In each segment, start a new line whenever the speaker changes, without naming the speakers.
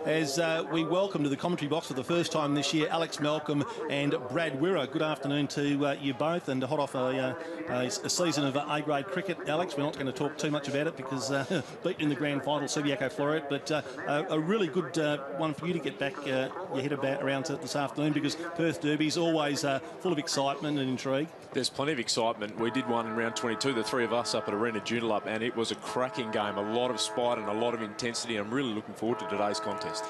as we welcome to the commentary box for the first time this year Alex Malcolm and Brad Wirra. Good afternoon to you both, and hot off a season of A-grade cricket. Alex, we're not going to talk too much about it because beaten in the grand final, Subiaco Floret, but a really good one for you to get back your head around to this afternoon, because Perth Derby's always full of excitement and intrigue.
There's plenty of excitement. We did one in round 22, the three of us up at Arena Joondalup, and it was a cracking game, a lot of spite and a lot of intensity. I'm really looking forward to today's contest.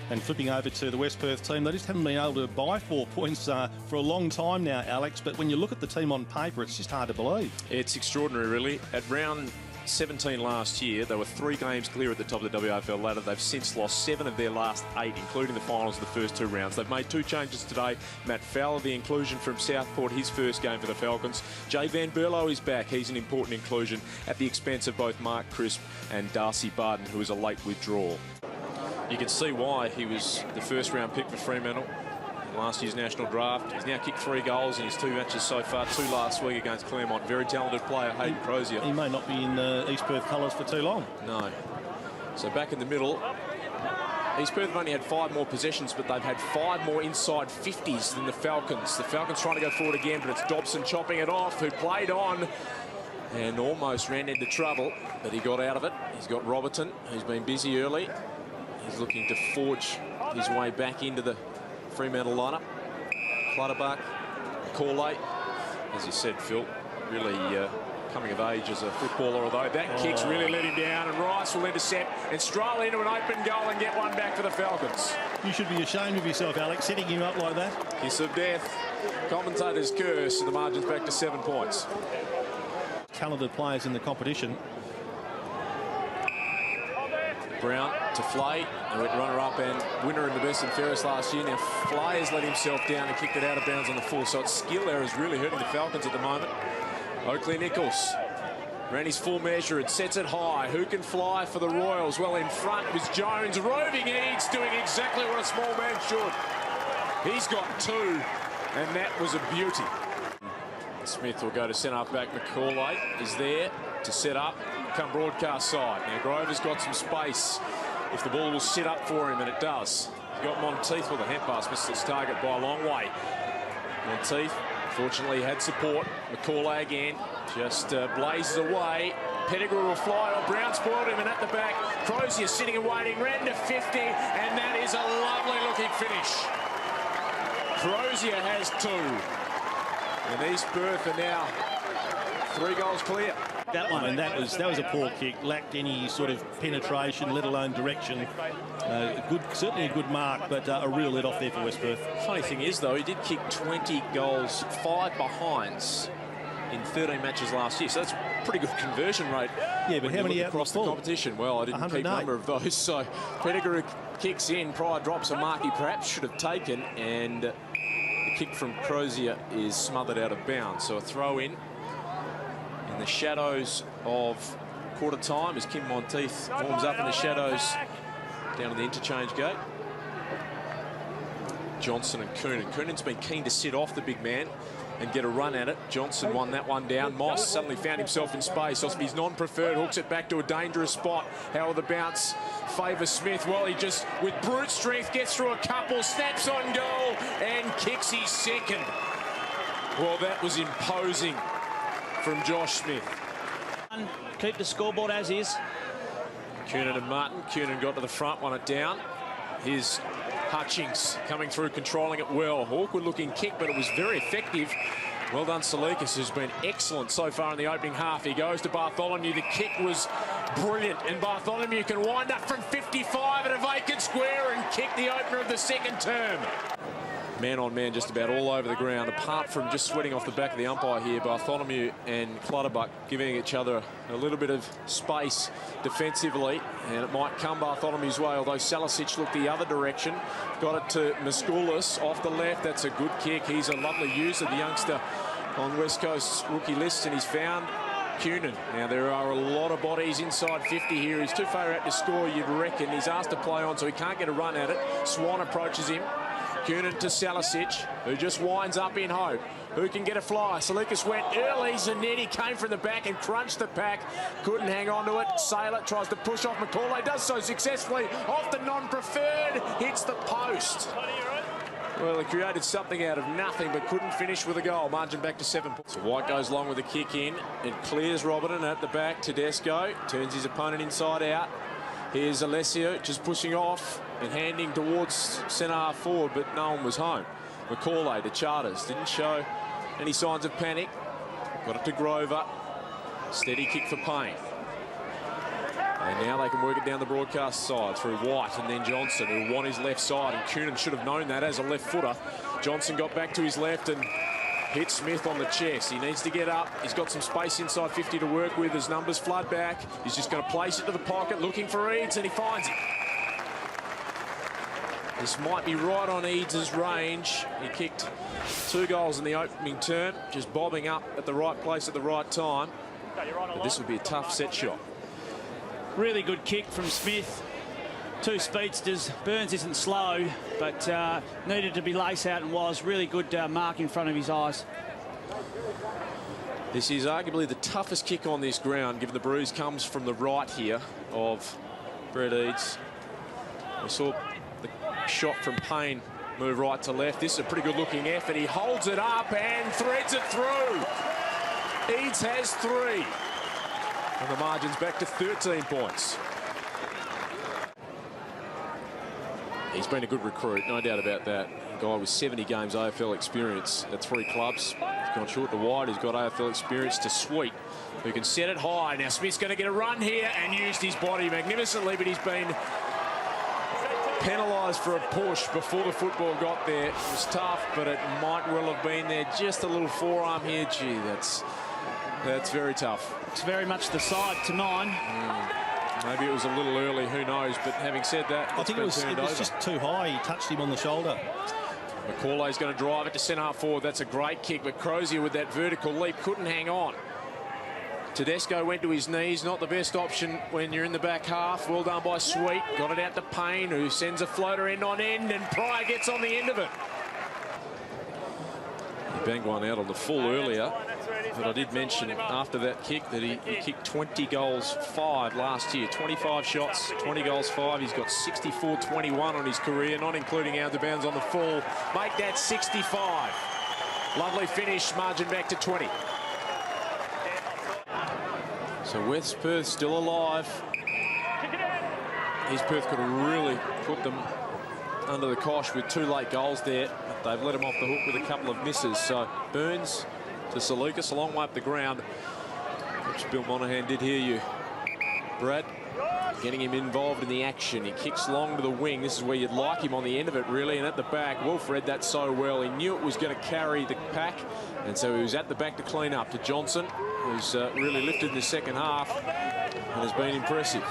And
flipping over to the West Perth team, they just haven't been able to buy 4 points for a long time now, Alex, but when you look at the team on paper, it's just hard to believe.
It's extraordinary, really. At round 17 last year, they were 3 games clear at the top of the WAFL ladder. They've since lost 7 of their last 8, including the finals of the first 2 rounds. They've made 2 changes today. Matt Fowler, the inclusion from Southport, his first game for the Falcons. Jay Van Berlo is back. He's an important inclusion at the expense of both Mark Crisp and Darcy Barton, who is a late withdrawal. You can see why he was the first round pick for Fremantle in last year's national draft. He's now kicked 3 goals in his 2 matches so far, 2 last week against Claremont. Very talented player, Hayden Crozier.
He may not be in East Perth colours for too long.
No. So back in the middle, East Perth have only had 5 more possessions, but they've had 5 more inside 50s than the Falcons. The Falcons trying to go forward again, but it's Dobson chopping it off, who played on and almost ran into trouble, but he got out of it. He's got Robertson, who's been busy early. He's looking to forge his way back into the Fremantle lineup. Clutterbuck, Corley, as you said, Phil, really coming of age as a footballer, although that kick's really let him down, and Rice will intercept and stroll into an open goal and get one back for the Falcons.
You should be ashamed of yourself, Alex, setting him up like that.
Kiss of death. Commentator's curse, and the margin's back to 7 points.
Talented players in the competition.
Brown to Flay, who went runner-up and winner in the best and fairest last year. Now Flay has let himself down and kicked it out of bounds on the full, so its skill errors really hurting the Falcons at the moment. Oakley Nichols ran his full measure and sets it high. Who can fly for the Royals? Well, in front was Jones, roving Eads, doing exactly what a small man should. He's got 2, and that was a beauty. Smith will go to centre-back. McCauley is there to set up, come broadcast side. Now Grover's got some space if the ball will sit up for him, and it does. He's got Monteith with a hand pass, missed its target by a long way. Monteith, fortunately, had support. McCauley again, just blazes away. Pettigrew will fly, or Brown spoiled him, and at the back, Crozier sitting and waiting, ran to 50, and that is a lovely looking finish. Crozier has 2. And East Perth are now 3 goals clear.
That one, and that was a poor kick. Lacked any sort of penetration, let alone direction. Certainly a good mark, but a real let off there for West Perth.
Funny thing is, though, he did kick 20 goals, 5 behinds in 13 matches last year. So that's a pretty good conversion rate.
Yeah, but how many out
across the competition? Well, I didn't keep number of those. So Pettigrew kicks in, Pryor drops a mark he perhaps should have taken, and the kick from Crozier is smothered out of bounds. So a throw in the shadows of quarter time as Kim Monteith warms up in the shadows down to the interchange gate. Johnson and Coonan. Coonan's been keen to sit off the big man and get a run at it. Johnson won that one down. Moss suddenly found himself in space. Osby's non-preferred hooks it back to a dangerous spot. How will the bounce favour Smith? Well, he just, with brute strength, gets through a couple, snaps on goal and kicks his second. Well, that was imposing from Josh Smith.
Keep the scoreboard as is.
Coonan and Martin. Coonan got to the front, won it down. Here's Hutchings coming through, controlling it well. Awkward looking kick, but it was very effective. Well done, Salikas, who's been excellent so far in the opening half. He goes to Bartholomew. The kick was brilliant, and Bartholomew can wind up from 55 at a vacant square and kick the opener of the second term. Man on man just about all over the ground, apart from just sweating off the back of the umpire here. Bartholomew and Clutterbuck giving each other a little bit of space defensively, and it might come Bartholomew's way, although Salisic looked the other direction. Got it to Mascoulis off the left. That's a good kick. He's a lovely user, the youngster on West Coast's rookie list, and he's found Coonan. Now, there are a lot of bodies inside 50 here. He's too far out to score, you'd reckon. He's asked to play on, so he can't get a run at it. Swan approaches him. Coonan to Salisic, who just winds up in hope. Who can get a fly? Salikas went early. Zanetti came from the back and crunched the pack. Couldn't hang on to it. Saylor tries to push off McCauley. Does so successfully. Off the non-preferred. Hits the post. Well, he created something out of nothing, but couldn't finish with a goal. Margin back to 7 points. So White goes long with a kick in. It clears Robertson at the back. Tedesco turns his opponent inside out. Here's Alessio just pushing off and handing towards centre half forward, but no one was home. McCauley to Charters. Didn't show any signs of panic. Got it to Grover. Steady kick for Payne. And now they can work it down the broadcast side through White and then Johnson, who won his left side. And Coonan should have known that as a left footer. Johnson got back to his left and hit Smith on the chest. He needs to get up. He's got some space inside 50 to work with as numbers flood back. He's just going to place it to the pocket, looking for Eads, and he finds it. This might be right on Eads' range. He kicked 2 goals in the opening term, just bobbing up at the right place at the right time. But this would be a tough set shot.
Really good kick from Smith. 2 speedsters. Burns isn't slow, but needed to be lace out and was. Really good mark in front of his eyes.
This is arguably the toughest kick on this ground, given the bruise comes from the right here of Brett Eads. We saw the shot from Payne move right to left. This is a pretty good looking effort. He holds it up and threads it through. Eads has 3. And the margin's back to 13 points. He's been a good recruit, no doubt about that. A guy with 70 games AFL experience at 3 clubs. He's gone short to wide. He's got AFL experience to Sweet, who can set it high. Now Smith's going to get a run here and used his body magnificently, but he's been penalised for a push before the football got there. It was tough, but it might well have been there. Just a little forearm here. Gee, that's very tough.
It's very much the side to mine.
Maybe it was a little early, who knows, but having said that,
I think it was just too high. He touched him on the shoulder.
McCauley's going to drive it to centre half forward. That's a great kick, but Crozier with that vertical leap couldn't hang on. Tedesco went to his knees, not the best option when you're in the back half. Well done by Sweet. Got it out to Payne, who sends a floater end on end, and Pryor gets on the end of it. He banged one out on the full earlier. But I did mention after that kick that he kicked 20 goals 5 last year. 25 shots, 20 goals 5. He's got 64-21 on his career, not including out of bounds on the full. Make that 65. Lovely finish, margin back to 20. So West Perth still alive. East Perth could have really put them under the cosh with 2 late goals there. But they've let him off the hook with a couple of misses. So Burns to Salikas, a long way up the ground, which Bill Monahan did hear you, Brad, getting him involved in the action. He kicks long to the wing. This is where you'd like him, on the end of it, really, and at the back. Wolf read that so well. He knew it was going to carry the pack, and so he was at the back to clean up. To Johnson, who's really lifted in the second half and has been impressive.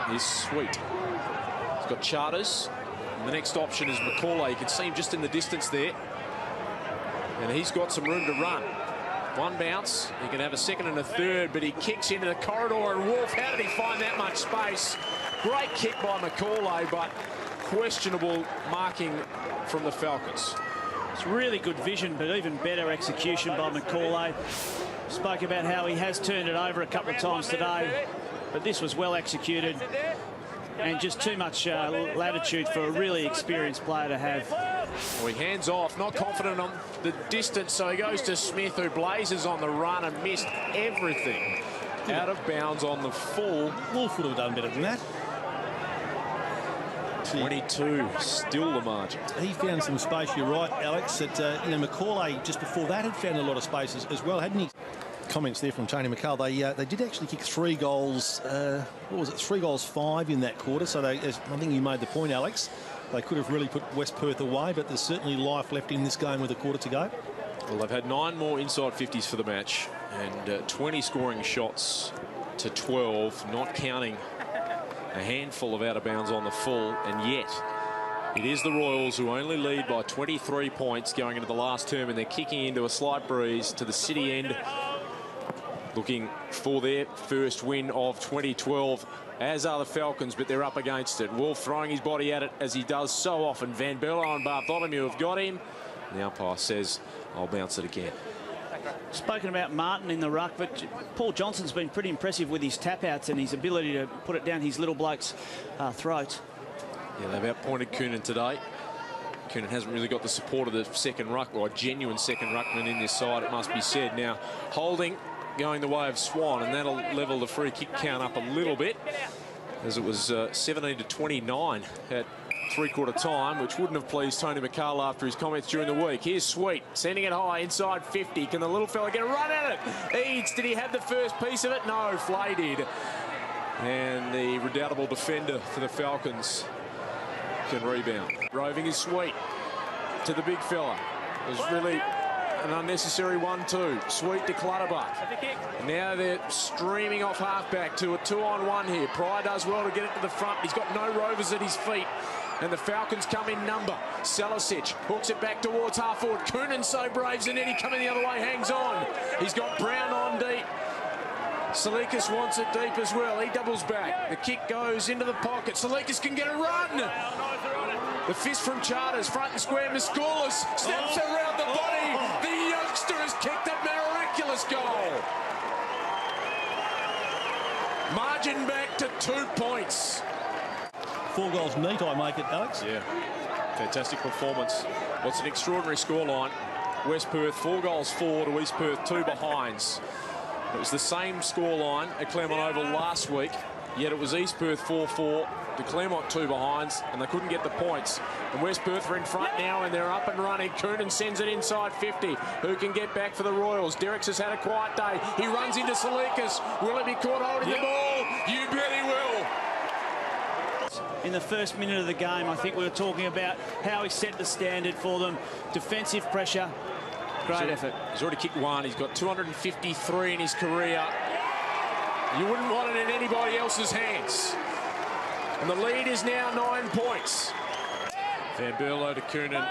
He's Sweet. He's got Charters, and the next option is McCauley. You can see him just in the distance there, and he's got some room to run. One bounce, he can have a second and a third, but he kicks into the corridor, and Wolf, how did he find that much space? Great kick by McCauley, but questionable marking from the Falcons.
It's really good vision, but even better execution by McCauley. Spoke about how he has turned it over a couple of times today, but this was well executed, and just too much latitude for a really experienced player to have.
Well, he hands off, not confident on the distance, so he goes to Smith, who blazes on the run and missed everything. Out of bounds on the full.
Wolf would have done better than that.
22, still the margin.
He found some space, you're right, Alex. That McCauley, just before that, had found a lot of space as well, hadn't he? Comments there from Tony McCall. They did actually kick 3 goals. What was it? 3 goals 5 in that quarter. So I think you made the point, Alex. They could have really put West Perth away, but there's certainly life left in this game with a quarter to go.
Well, they've had 9 more inside 50s for the match, and 20 scoring shots to 12, not counting a handful of out of bounds on the full, and yet it is the Royals who only lead by 23 points going into the last term, and they're kicking into a slight breeze to the city end looking for their first win of 2012, as are the Falcons, but they're up against it. Wolf throwing his body at it, as he does so often. Van Berlo and Bartholomew have got him. The umpire says, I'll bounce it again.
Spoken about Martin in the ruck, but Paul Johnson's been pretty impressive with his tap-outs and his ability to put it down his little bloke's throat.
Yeah, they've outpointed Coonan today. Coonan hasn't really got the support of the second ruck, or a genuine second ruckman in this side, it must be said. Now, Holding going the way of Swan, and that'll level the free kick count up a little bit, as it was 17 to 29 at three-quarter time, which wouldn't have pleased Tony McCall after his comments during the week. Here's Sweet sending it high inside 50. Can the little fella get a run at it? Eads, did he have the first piece of it? No, Flay did. And the redoubtable defender for the Falcons can rebound. Roving is Sweet to the big fella. It was really an unnecessary 1-2. Sweet to Clutterbuck. Now they're streaming off halfback to a 2-on-1 here. Pryor does well to get it to the front. He's got no rovers at his feet. And the Falcons come in number. Salicic hooks it back towards half forward. Coonan so braves, and then he coming the other way, hangs on. He's got Brown on deep. Salikas wants it deep as well. He doubles back. The kick goes into the pocket. Salikas can get a run. The fist from Charters, front and square. Miscoulis snaps around the body. The youngster has kicked a miraculous goal. Margin back to 2 points.
4 goals neat, I make it, Alex.
Yeah, fantastic performance. What's an extraordinary scoreline. West Perth 4 goals 4 to East Perth 2 behinds. It was the same scoreline at Claremont Oval last week, yet it was East Perth 4-4 to Claremont 2 behinds, and they couldn't get the points. And West Perth are in front now, and they're up and running. Coonan sends it inside 50. Who can get back for the Royals? Derricks has had a quiet day. He runs into Salikas. Will he be caught holding the ball? You bet he will.
In the first minute of the game, I think we were talking about how he set the standard for them. Defensive pressure, great effort.
He's already kicked one. He's got 253 in his career. You wouldn't want it in anybody else's hands. And the lead is now 9 points. Van Berlo to Coonan.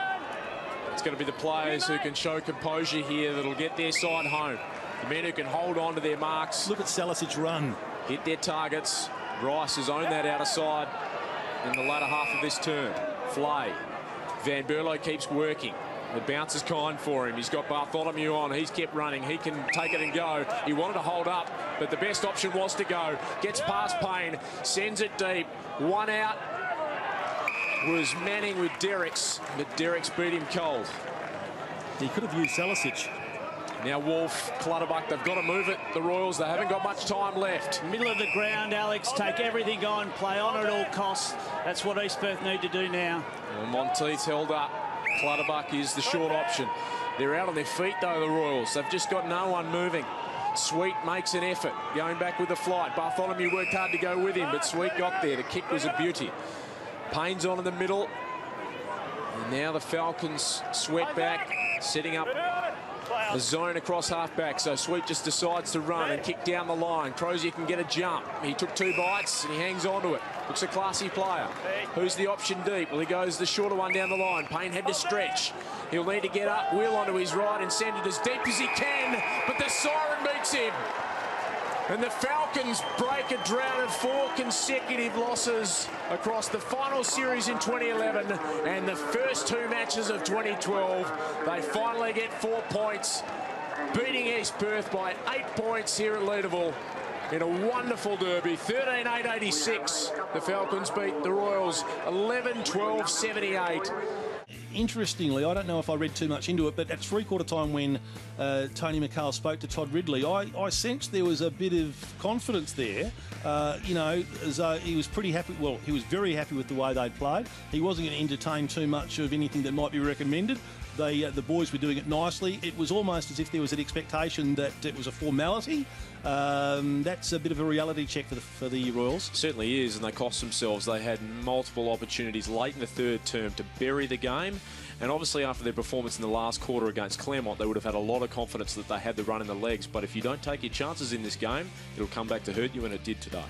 It's going to be the players who can show composure here that'll get their side home. The men who can hold on to their marks.
Look at Salicic run.
Hit their targets. Rice has owned that outer side in the latter half of this term. Flay. Van Berlo keeps working. The bounce is kind for him. He's got Bartholomew on. He's kept running. He can take it and go. He wanted to hold up, but the best option was to go. Gets past Payne. Sends it deep. One out was Manning with Derricks, but Derricks beat him cold.
He could have used Salicic.
Now Wolf, Clutterbuck, they've got to move it. The Royals, they haven't got much time left.
Middle of the ground, Alex, take everything on, play on at all costs. That's what East Perth need to do now.
Well, Monteith's held up. Clutterbuck is the short option. They're out on their feet, though, the Royals. They've just got no one moving. Sweet makes an effort, going back with the flight. Bartholomew worked hard to go with him, but Sweet got there. The kick was a beauty. Payne's on in the middle. And now the Falcons sweat back, setting up a zone across halfback. So Sweet just decides to run and kick down the line. Crozier can get a jump. He took 2 bites and he hangs on to it. Looks a classy player. Who's the option deep? Well, he goes the shorter one down the line. Payne had to stretch. He'll need to get up, wheel onto his right and send it as deep as he can. But the siren beats him. And the Falcons break a drought of 4 consecutive losses across the final series in 2011 and the first 2 matches of 2012. They finally get 4 points, beating East Perth by 8 points here at Leederville in a wonderful derby. 13-8-86. The Falcons beat the Royals 11-12-78.
Interestingly, I don't know if I read too much into it, but at three-quarter time when Tony McCall spoke to Todd Ridley, I sensed there was a bit of confidence there. You know, as he was pretty happy. Well, he was very happy with the way they'd played. He wasn't going to entertain too much of anything that might be recommended. The boys were doing it nicely. It was almost as if there was an expectation that it was a formality. That's a bit of a reality check for the Royals.
Certainly is, and they cost themselves. They had multiple opportunities late in the third term to bury the game. And obviously after their performance in the last quarter against Claremont, they would have had a lot of confidence that they had the run in the legs. But if you don't take your chances in this game, it'll come back to hurt you, and it did today.